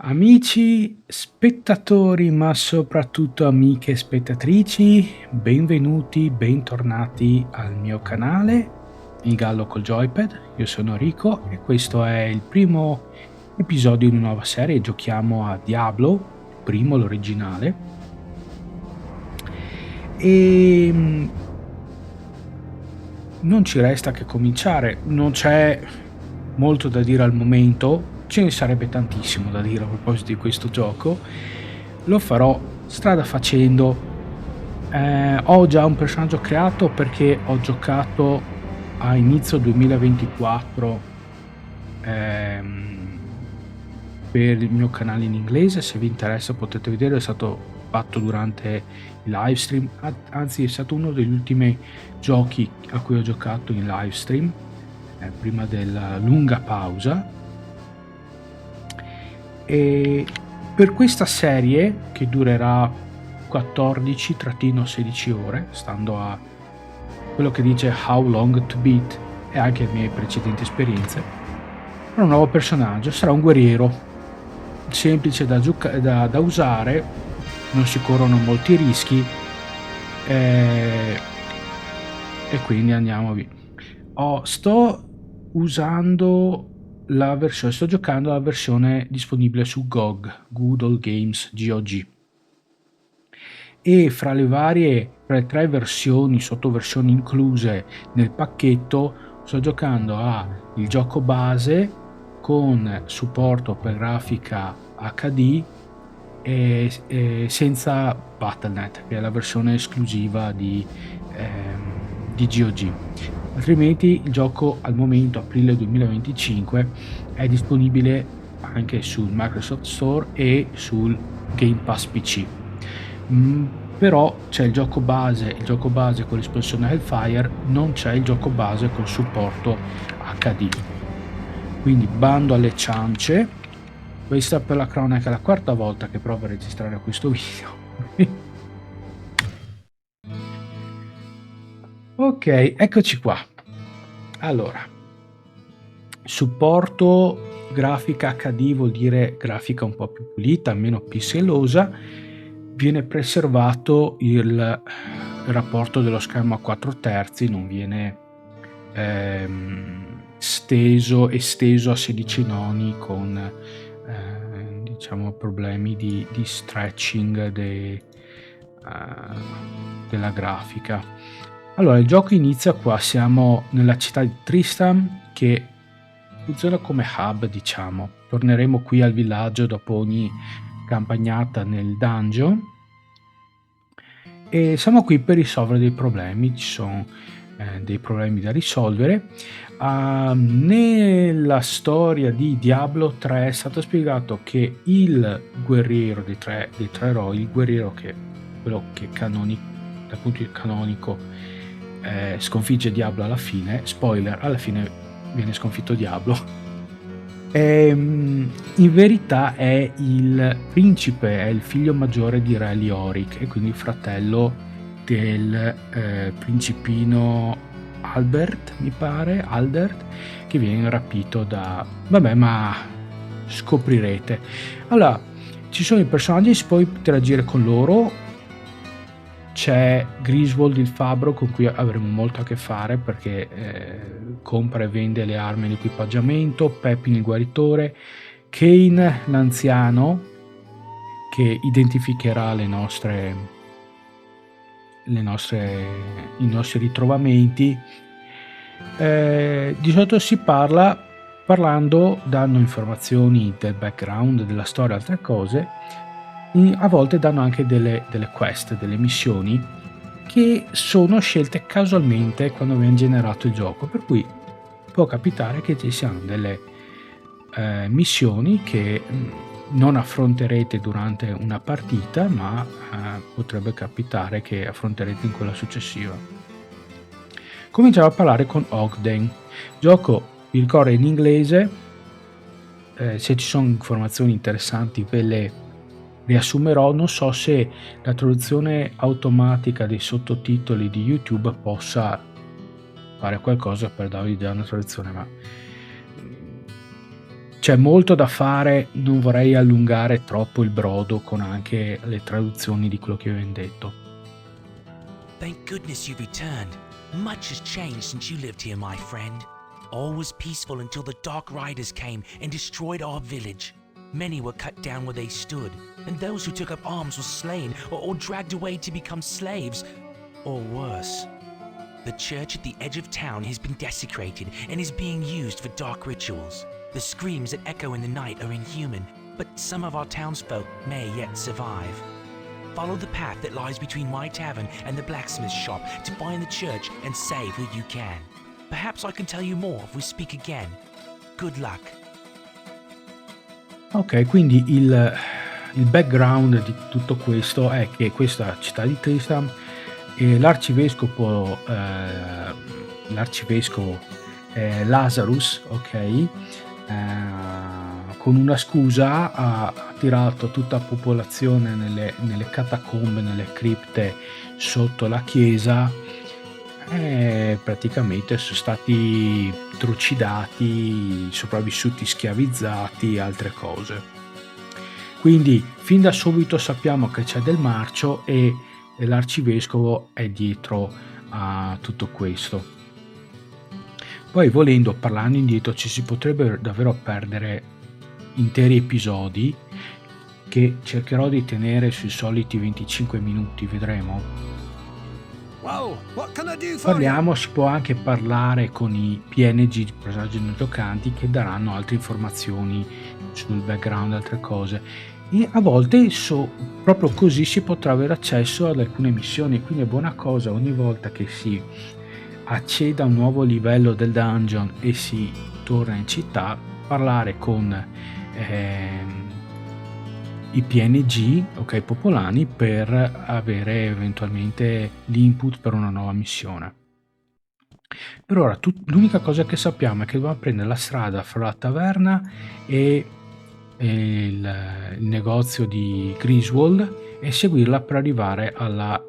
Amici spettatori, ma soprattutto amiche spettatrici, benvenuti, bentornati al mio canale, Il Gallo col Joypad. Io sono Rico e questo è il primo episodio di una nuova serie. Giochiamo a Diablo, il primo, l'originale. E non ci resta che cominciare. Non c'è molto da dire al momento, ce ne sarebbe tantissimo da dire a proposito di questo gioco. Lo farò strada facendo. Ho già un personaggio creato perché ho giocato a inizio 2024 per il mio canale in inglese. Se vi interessa potete vedere, è stato fatto durante il live stream, anzi è stato uno degli ultimi giochi a cui ho giocato in live stream prima della lunga pausa. E per questa serie, che durerà 14-16 ore, stando a quello che dice How Long to Beat e anche le mie precedenti esperienze, un nuovo personaggio sarà un guerriero semplice da usare, non si corrono molti rischi e quindi andiamo via. Sto giocando la versione disponibile su GOG, Google Games GOG, e fra le tre versioni, sottoversioni incluse nel pacchetto, sto giocando il gioco base con supporto per grafica HD e senza Battle.net, che è la versione esclusiva di GOG. Altrimenti il gioco al momento, aprile 2025, è disponibile anche sul Microsoft Store e sul Game Pass PC. Però c'è il gioco base con l'espansione Hellfire, non c'è il gioco base con supporto HD. Quindi bando alle ciance. Questa, per la cronaca, è la quarta volta che provo a registrare questo video. Ok, eccoci qua. Allora, supporto grafica HD vuol dire grafica un po' più pulita, meno pixelosa. Viene preservato il rapporto dello schermo a 4 terzi, non viene esteso a 16 noni con diciamo problemi di stretching della grafica. Allora, il gioco inizia qua, siamo nella città di Tristram, che funziona come hub, diciamo. Torneremo qui al villaggio dopo ogni campagnata nel dungeon e siamo qui per risolvere dei problemi. Ci sono dei problemi da risolvere. Nella storia di Diablo 3 è stato spiegato che il guerriero dei tre eroi, il guerriero quello che dal punto di canonico sconfigge Diablo alla fine, spoiler, alla fine viene sconfitto Diablo, in verità è il principe, è il figlio maggiore di Re Leoric e quindi il fratello del principino Aldert, che viene rapito vabbè, ma scoprirete. Allora, ci sono i personaggi, si può interagire con loro. C'è Griswold il fabbro, con cui avremo molto a che fare perché compra e vende le armi e l'equipaggiamento. Pepin il guaritore, Kane l'anziano, che identificherà i nostri ritrovamenti. Di solito si danno informazioni del background, della storia, altre cose. A volte danno anche delle quest, delle missioni che sono scelte casualmente quando viene generato il gioco, per cui può capitare che ci siano delle missioni che non affronterete durante una partita, ma potrebbe capitare che affronterete in quella successiva. Cominciamo a parlare con Ogden. Gioco, vi ricordo, in inglese. Se ci sono informazioni interessanti ve le riassumerò. Non so se la traduzione automatica dei sottotitoli di YouTube possa fare qualcosa per darvi già una traduzione, ma c'è molto da fare, non vorrei allungare troppo il brodo con anche le traduzioni di quello che avevo detto. Thank goodness you've returned. Much has changed since you lived here, my friend. All was peaceful until the Dark Riders came and destroyed our village. Many were cut down where they stood, and those who took up arms were slain or dragged away to become slaves, or worse. The church at the edge of town has been desecrated and is being used for dark rituals. The screams that echo in the night are inhuman, but some of our townsfolk may yet survive. Follow the path that lies between my tavern and the blacksmith's shop to find the church and save who you can. Perhaps I can tell you more if we speak again. Good luck. Ok, quindi il background di tutto questo è che questa città di Tristram, l'arcivescovo Lazarus, ok, con una scusa ha attirato tutta la popolazione nelle catacombe, nelle cripte sotto la chiesa, e praticamente sono stati trucidati, sopravvissuti schiavizzati, altre cose. Quindi fin da subito sappiamo che c'è del marcio e l'arcivescovo è dietro a tutto questo. Poi, volendo, parlando indietro, ci si potrebbe davvero perdere interi episodi che cercherò di tenere sui soliti 25 minuti, vedremo. Wow, what can I do for you? Parliamo, si può anche parlare con i PNG, personaggi non giocanti, che daranno altre informazioni sul background, altre cose. E a volte proprio così si potrà avere accesso ad alcune missioni, quindi è buona cosa ogni volta che si acceda a un nuovo livello del dungeon e si torna in città, parlare con i PNG, ok, popolani, per avere eventualmente l'input per una nuova missione. Per ora l'unica cosa che sappiamo è che dobbiamo prendere la strada fra la taverna e il negozio di Griswold e seguirla per arrivare alla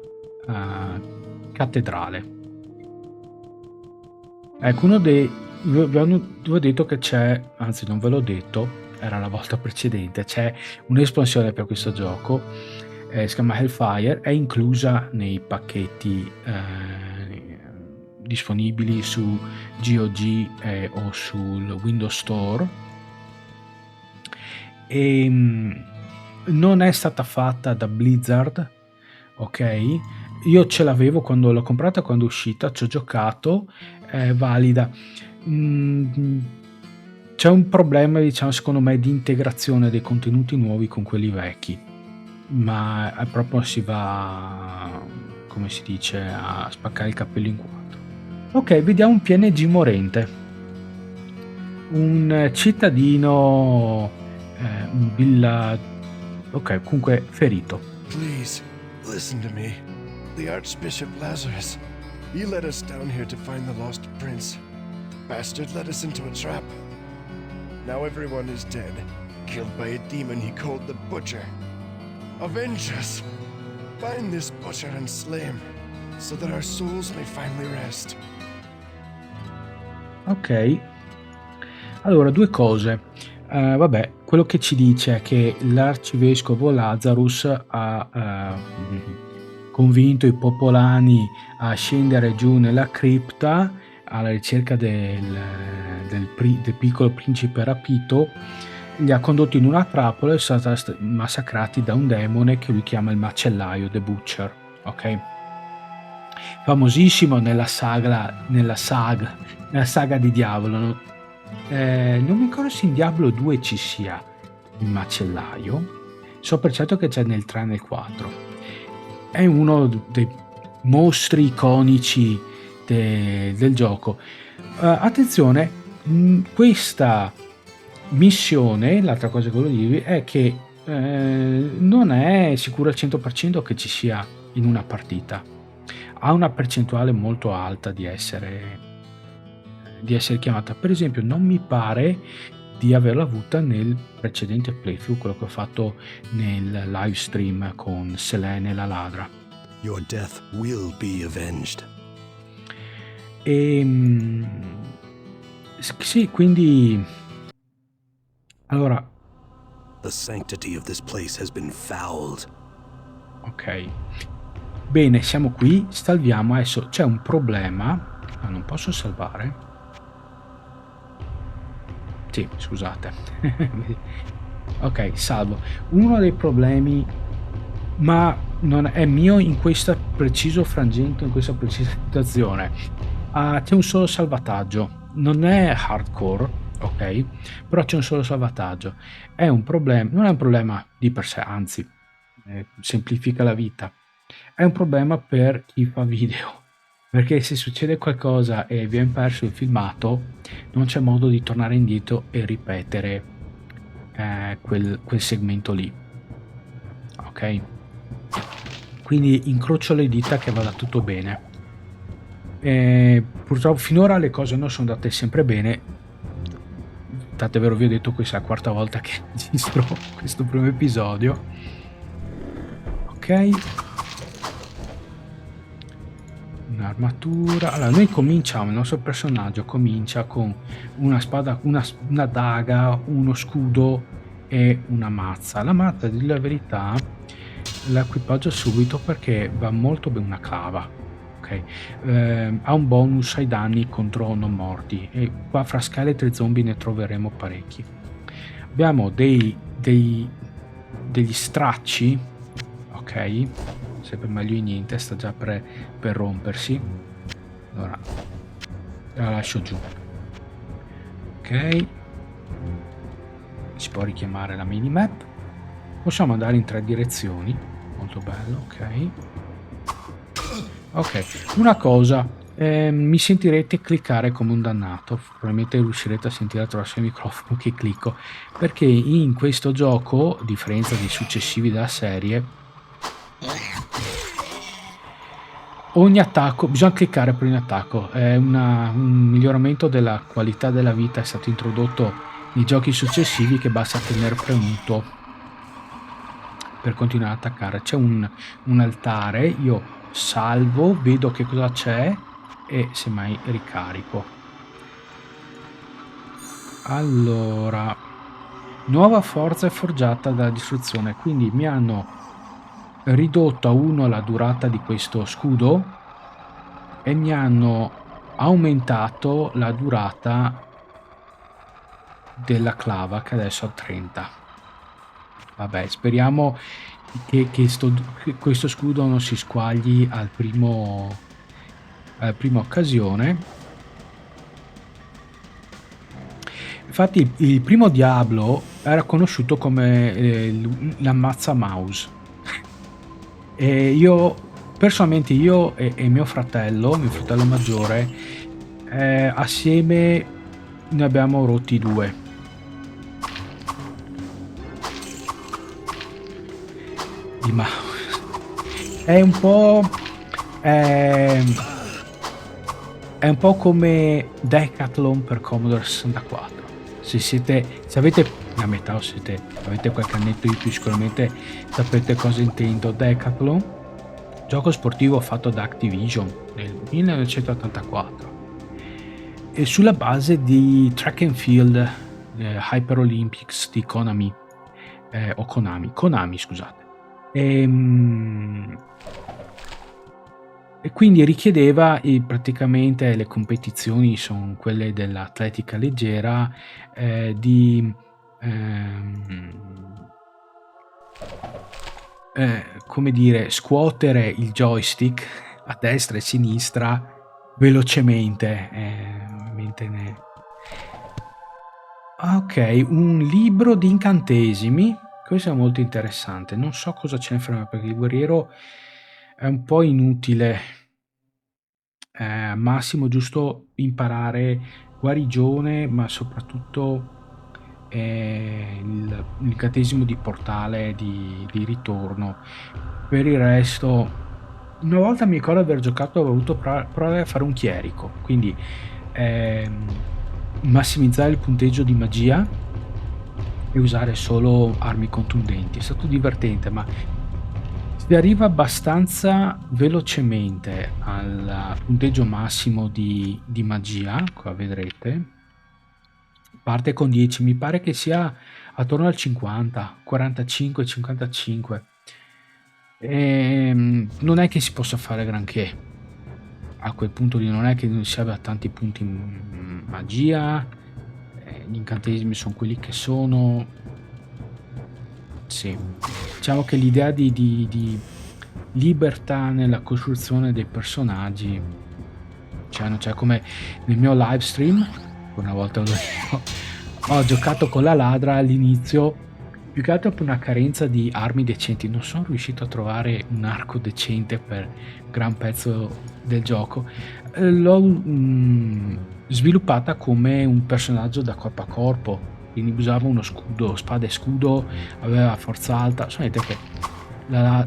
cattedrale. Ecco, vi ho detto che c'è, anzi non ve l'ho detto, era la volta precedente, c'è un'espansione per questo gioco, si chiama Hellfire, è inclusa nei pacchetti disponibili su GOG o sul Windows Store, e non è stata fatta da Blizzard, ok? Io ce l'avevo quando l'ho comprata, quando è uscita, ci ho giocato, è valida. C'è un problema, diciamo, secondo me, di integrazione dei contenuti nuovi con quelli vecchi, ma è proprio, si va, come si dice, a spaccare il cappello in quattro. Ok, vediamo un PNG morente, un cittadino, ok, comunque ferito. Please, listen to me. The Archbishop Lazarus. He led us down here to find the lost prince. The bastard led us into a trap. Now everyone is dead, killed by a demon he called the Butcher. Avenge us! Find this butcher and slay him, so that our souls may finally rest. Ok, allora due cose. Vabbè, quello che ci dice è che l'arcivescovo Lazarus ha convinto i popolani a scendere giù nella cripta alla ricerca del piccolo principe rapito, li ha condotti in una trappola e sono stati massacrati da un demone che lui chiama il macellaio, The Butcher, ok? Famosissimo nella saga di Diablo, no? Non mi ricordo se in Diablo 2 ci sia il macellaio, so per certo che c'è nel 3 e nel 4. È uno dei mostri iconici del gioco. Attenzione, questa missione, l'altra cosa che volevo dirvi è che non è sicuro al 100% che ci sia in una partita. Ha una percentuale molto alta di essere chiamata. Per esempio, non mi pare di averla avuta nel precedente playthrough, quello che ho fatto nel live stream con Selene la ladra. Your death will be avenged. Sì, quindi Allora, The sanctity of this place has been fouled. ok. Bene, siamo qui, salviamo. Adesso c'è un problema. Ah, non posso salvare? Sì, scusate. Ok, salvo. Uno dei problemi, ma non è mio in questo preciso frangente, in questa precisa situazione. C'è un solo salvataggio. Non è hardcore, ok? Però c'è un solo salvataggio. È un problema, non è un problema di per sé, anzi, semplifica la vita. È un problema per chi fa video, perché se succede qualcosa e viene perso il filmato, non c'è modo di tornare indietro e ripetere quel segmento lì. Ok? Quindi incrocio le dita che vada tutto bene. Purtroppo finora le cose non sono andate sempre bene. Tant'è vero, vi ho detto, questa è la quarta volta che registro questo primo episodio. Ok, un'armatura. Allora, noi cominciamo, il nostro personaggio comincia con una spada, una daga, uno scudo e una mazza. La mazza, a dire la verità, l'equipaggio subito perché va molto bene, una clava. Ok, ha un bonus ai danni contro non morti e qua fra scheletri e zombie ne troveremo parecchi. Abbiamo degli stracci, ok, sempre meglio di niente, sta già per rompersi. Allora la lascio giù. Ok, si può richiamare la minimap, possiamo andare in 3 direzioni, molto bello. Ok, una cosa, mi sentirete cliccare come un dannato, probabilmente riuscirete a sentire attraverso il microfono che clicco, perché in questo gioco, a differenza dei successivi della serie, ogni attacco, bisogna cliccare per ogni attacco, è un miglioramento della qualità della vita, è stato introdotto nei giochi successivi, che basta tenere premuto per continuare ad attaccare. C'è un altare, io salvo, vedo che cosa c'è e semmai ricarico. Allora, nuova forza è forgiata dalla distruzione, quindi mi hanno ridotto a 1 la durata di questo scudo e mi hanno aumentato la durata della clava, che adesso ha 30. Vabbè, speriamo che questo scudo non si squagli alla prima occasione. Infatti il primo Diablo era conosciuto come l'ammazza mouse e io personalmente, io e mio fratello maggiore, assieme ne abbiamo rotti 2. Di mouse è un po' come Decathlon per Commodore 64. Se avete la metà o avete qualche annetto di più, sicuramente sapete cosa intendo. Decathlon, gioco sportivo fatto da Activision nel 1984 e sulla base di Track and Field Hyper Olympics di Konami, o Konami, scusate. E quindi richiedeva, praticamente le competizioni sono quelle dell'atletica leggera, come dire, scuotere il joystick a destra e a sinistra velocemente, ok, un libro di incantesimi. Questo è molto interessante. Non so cosa ce ne frega, perché il guerriero è un po' inutile. Massimo giusto imparare guarigione, ma soprattutto l'incantesimo di portale di ritorno. Per il resto, una volta mi ricordo di aver giocato, avevo voluto provare a fare un chierico, quindi massimizzare il punteggio di magia e usare solo armi contundenti. È stato divertente, ma si arriva abbastanza velocemente al punteggio massimo di magia. Qua vedrete parte con 10, mi pare che sia attorno al 50, 45, 55. Non è che si possa fare granché a quel punto lì, non è che non si abbia tanti punti in magia, gli incantesimi sono quelli che sono. Sì, diciamo che l'idea di libertà nella costruzione dei personaggi, cioè come nel mio live stream, una volta ho giocato con la ladra all'inizio, più che altro per una carenza di armi decenti, non sono riuscito a trovare un arco decente per gran pezzo del gioco. L'ho sviluppata come un personaggio da corpo a corpo, quindi usava uno scudo, spada e scudo, aveva forza alta, sapete che la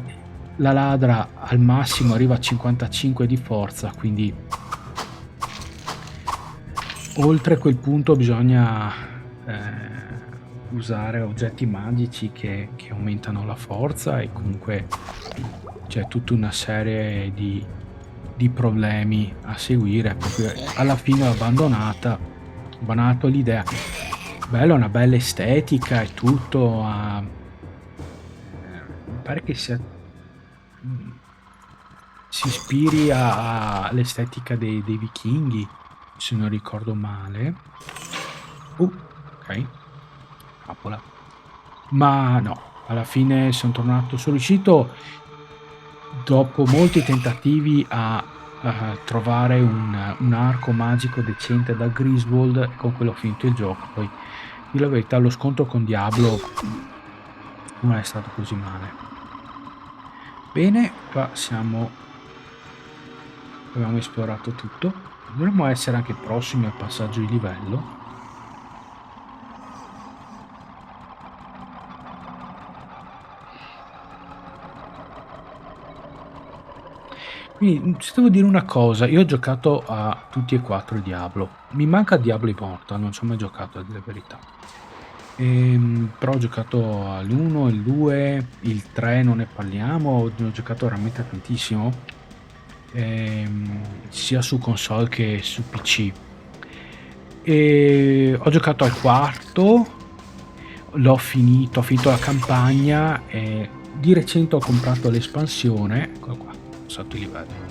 ladra al massimo arriva a 55 di forza, quindi oltre quel punto bisogna usare oggetti magici che aumentano la forza, e comunque c'è tutta una serie di problemi a seguire, per cui alla fine ho abbandonato l'idea. Bella, una bella estetica e tutto, mi pare che si ispiri all'estetica dei vichinghi, se non ricordo male. Ok, capola. Ma no, alla fine sono riuscito dopo molti tentativi a trovare un arco magico decente da Griswold, e con quello ho finito il gioco. Poi, di la verità, lo scontro con Diablo non è stato così male. Bene, qua abbiamo esplorato tutto. Dovremmo essere anche prossimi al passaggio di livello. Quindi, se devo dire una cosa, io ho giocato a tutti e 4 i Diablo. Mi manca Diablo Immortal, non ci ho mai giocato, a dire la verità. Però ho giocato all'1, il 2, il 3 non ne parliamo, ne ho giocato veramente tantissimo, sia su console che su PC. E ho giocato al 4, l'ho finito, ho finito la campagna, e di recente ho comprato l'espansione, ecco qua, ho passato i livelli,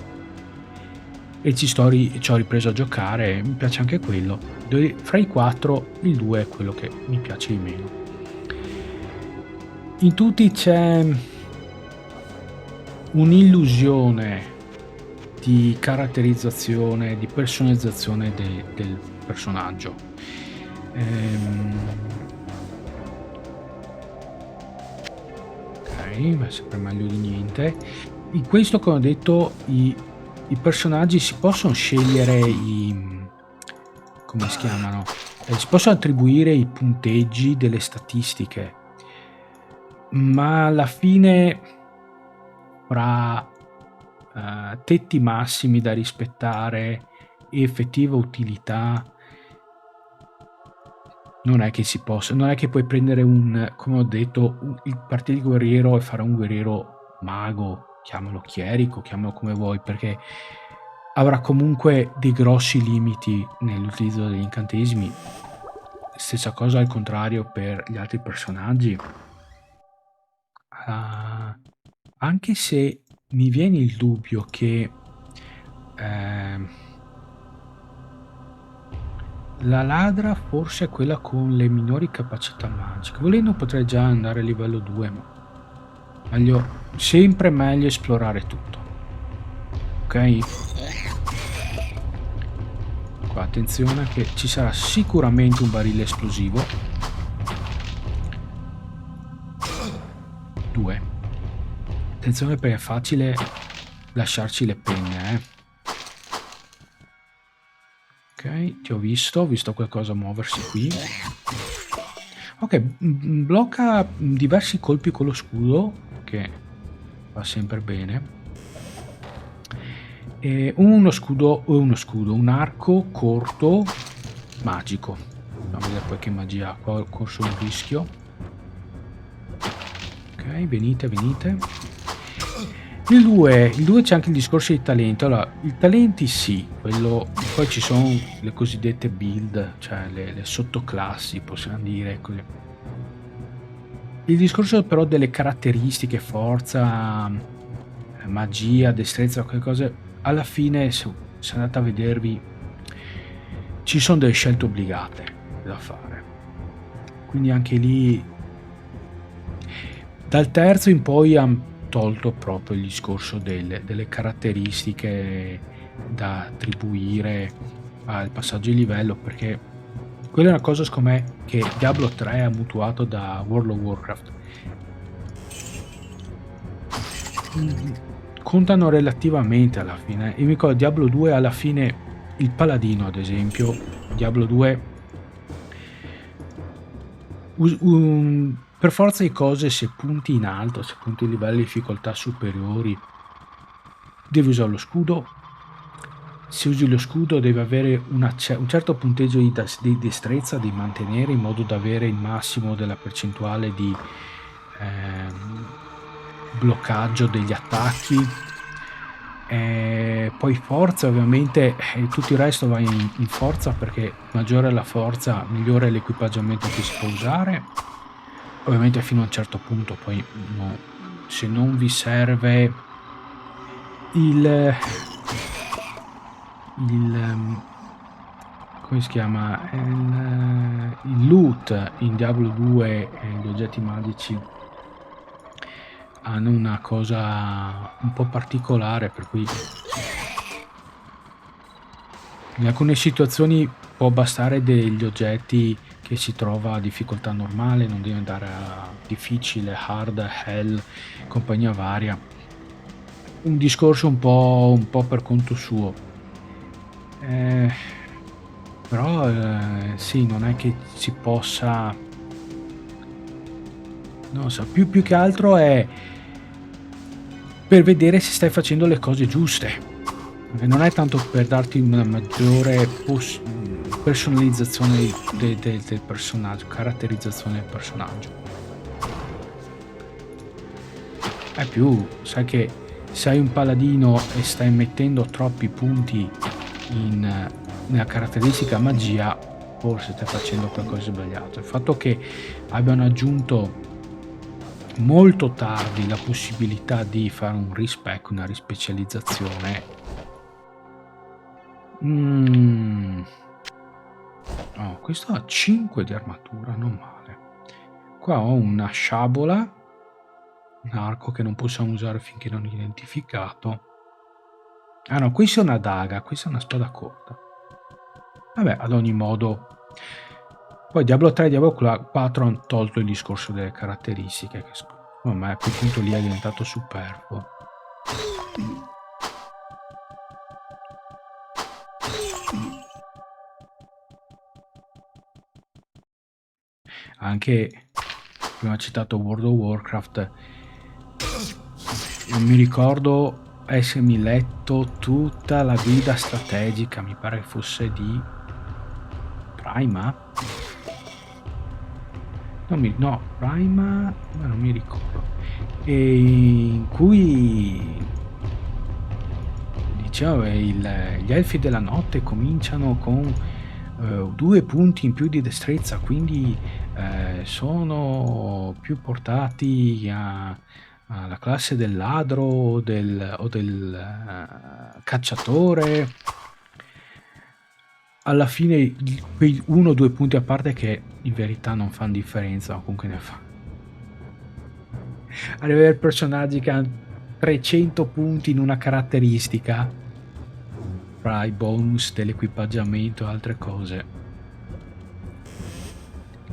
e ci ho ripreso a giocare, mi piace anche quello. Fra i 4 il 2 è quello che mi piace di meno. In tutti c'è un'illusione di caratterizzazione, di personalizzazione del personaggio. Ok, ma è sempre meglio di niente. In questo, come ho detto, i personaggi si possono scegliere come si chiamano? Si possono attribuire i punteggi delle statistiche, ma alla fine fra tetti massimi da rispettare e effettiva utilità non è che puoi prendere come ho detto, il partito di guerriero e fare un guerriero mago, chiamalo chierico, chiamalo come vuoi, perché avrà comunque dei grossi limiti nell'utilizzo degli incantesimi. Stessa cosa al contrario per gli altri personaggi. Anche se mi viene il dubbio che la ladra forse è quella con le minori capacità magiche. Volendo potrei già andare a livello 2, ma sempre meglio esplorare tutto. Ok? Qua attenzione che ci sarà sicuramente un barile esplosivo. 2. Attenzione perché è facile lasciarci le penne, Ok, ti ho visto qualcosa muoversi qui. Ok, blocca diversi colpi con lo scudo, che va sempre bene. E un arco corto magico. Andiamo a vedere poi che magia ha. Qua ho corso un rischio. Ok, venite. Il 2 c'è anche il discorso di talento. Allora, i talenti sì, quello, poi ci sono le cosiddette build, cioè le sottoclassi, possiamo dire così. Il discorso però delle caratteristiche, forza, magia, destrezza, quelle cose, alla fine, se andate a vedervi, ci sono delle scelte obbligate da fare. Quindi anche lì, dal terzo in poi hanno tolto proprio il discorso delle caratteristiche da attribuire al passaggio di livello, perché quella è una cosa secondo me che Diablo 3 ha mutuato da World of Warcraft. Contano relativamente alla fine. Io mi ricordo Diablo 2 alla fine, il paladino ad esempio, Diablo 2 per forza di cose, se punti in alto, se punti a livelli di difficoltà superiori, devi usare lo scudo. Se usi lo scudo devi avere un certo punteggio di destrezza, di mantenere, in modo da avere il massimo della percentuale di bloccaggio degli attacchi. Poi forza, ovviamente, tutto il resto va in forza, perché maggiore è la forza, migliore è l'equipaggiamento che si può usare. Ovviamente fino a un certo punto, poi no, se non vi serve il come si chiama, il loot in Diablo 2 e gli oggetti magici hanno una cosa un po' particolare, per cui in alcune situazioni può bastare degli oggetti che si trova a difficoltà normale, non deve andare a difficile, hard, hell, compagnia varia. Un discorso un po' per conto suo. Però sì, non è che si possa, non so, più che altro è per vedere se stai facendo le cose giuste. Non è tanto per darti una maggiore personalizzazione del personaggio, caratterizzazione del personaggio. È più, sai che se hai un paladino e stai mettendo troppi punti nella caratteristica magia, forse stai facendo qualcosa di sbagliato. Il fatto che abbiano aggiunto molto tardi la possibilità di fare un respec, una rispecializzazione, oh, questo ha 5 di armatura, non male. Qua ho una sciabola, un arco che non possiamo usare finché non identificato. Ah no, questa è una daga, questa è una spada corta. Vabbè, ad ogni modo, poi Diablo 3 e Diablo 4 hanno tolto il discorso delle caratteristiche, che secondo me a quel punto lì è diventato superfluo. Anche prima ho citato World of Warcraft, non mi ricordo essermi letto tutta la guida strategica, mi pare che fosse di Prima, no, Prima, ma non mi ricordo, e in cui diciamo gli elfi della notte cominciano con 2 punti in più di destrezza, quindi sono più portati alla classe del ladro o del cacciatore. Alla fine quei 1 o 2 punti a parte, che in verità non fanno differenza, o comunque ne fa. Arrivare personaggi che hanno 300 punti in una caratteristica, fra i bonus dell'equipaggiamento e altre cose,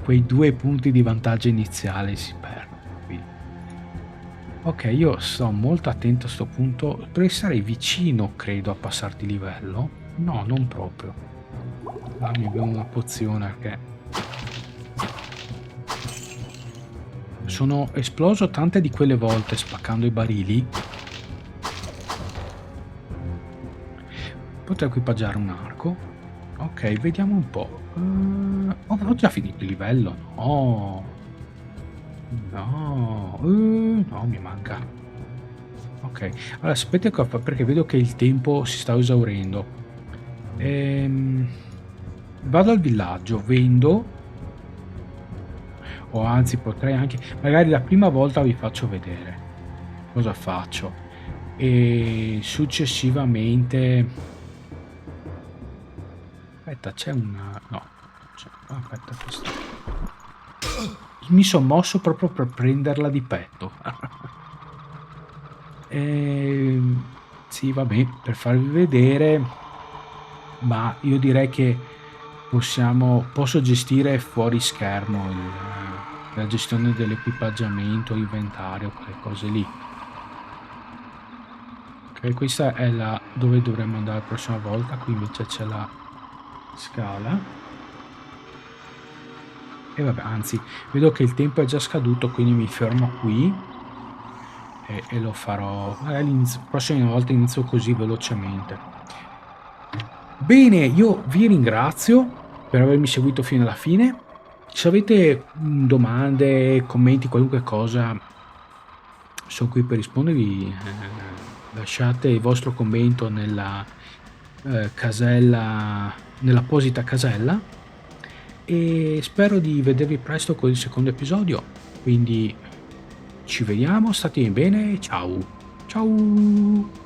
quei 2 punti di vantaggio iniziale si perdono. Quindi, ok, io sto molto attento a sto punto, dovrei stare vicino, credo, a passarti livello. No, non proprio. Mi bevo una pozione, perché sono esploso tante di quelle volte spaccando i barili. Potrei equipaggiare un arco. Ok, vediamo un po'. Ho già finito il livello. No, no, mi manca. Ok, allora sapete cosa? Perché vedo che il tempo si sta esaurendo. Vado al villaggio, vendo, o anzi potrei anche, magari la prima volta vi faccio vedere cosa faccio e successivamente, aspetta, c'è una, no, aspetta, questa. Mi sono mosso proprio per prenderla di petto. Sì, vabbè, per farvi vedere, ma io direi che posso gestire fuori schermo la gestione dell'equipaggiamento, inventario, quelle cose lì. Ok, questa è la dove dovremmo andare la prossima volta, qui invece c'è la scala. E vabbè, anzi, vedo che il tempo è già scaduto, quindi mi fermo qui e lo farò. Magari la prossima volta inizio così velocemente. Bene, io vi ringrazio per avermi seguito fino alla fine. Se avete domande, commenti, qualunque cosa, sono qui per rispondervi. Lasciate il vostro commento nella casella, nell'apposita casella, e spero di vedervi presto con il secondo episodio. Quindi ci vediamo, state bene, ciao ciao.